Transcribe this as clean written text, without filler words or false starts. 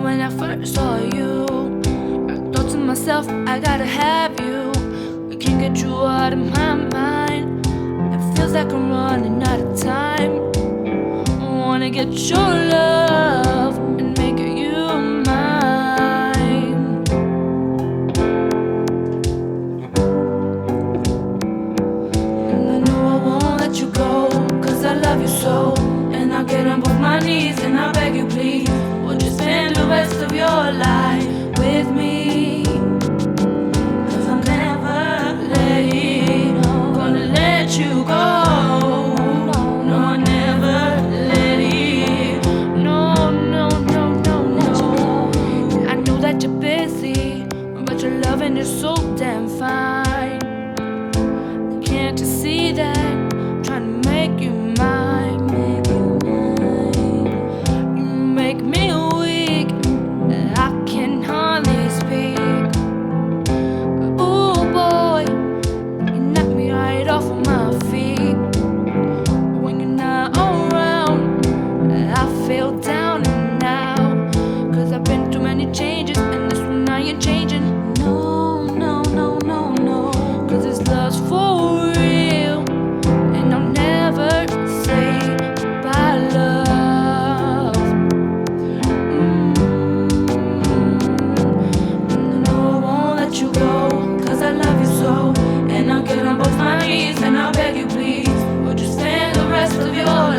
when I first saw you, I thought to myself, I gotta have you. I can't get you out of my mind. It feels like I'm running out of time. I wanna get your love and make you mine. And I know I won't let you go, 'cause I love you so. And I'll get on both my knees and I'll beg you please, would you spend the rest of your life with me? 'Cause I'm never gonna let you go. No, I never let it. No, no, no, no, no. I know that you're busy, but your loving is so damn fine. Can't you see that I'm trying to make you mine? You make me weak, I can hardly speak. Ooh boy, you knock me right off of my feet. When you're not around, I feel down and out, 'cause I've been through many changes, and this one I ain't changing. No, no, no, no, no, 'cause this love's for real, and I'll never say goodbye, love. No, I won't let you go, 'cause I love you so. And I'll get on both my knees and I'll beg you please, would you spend the rest of your life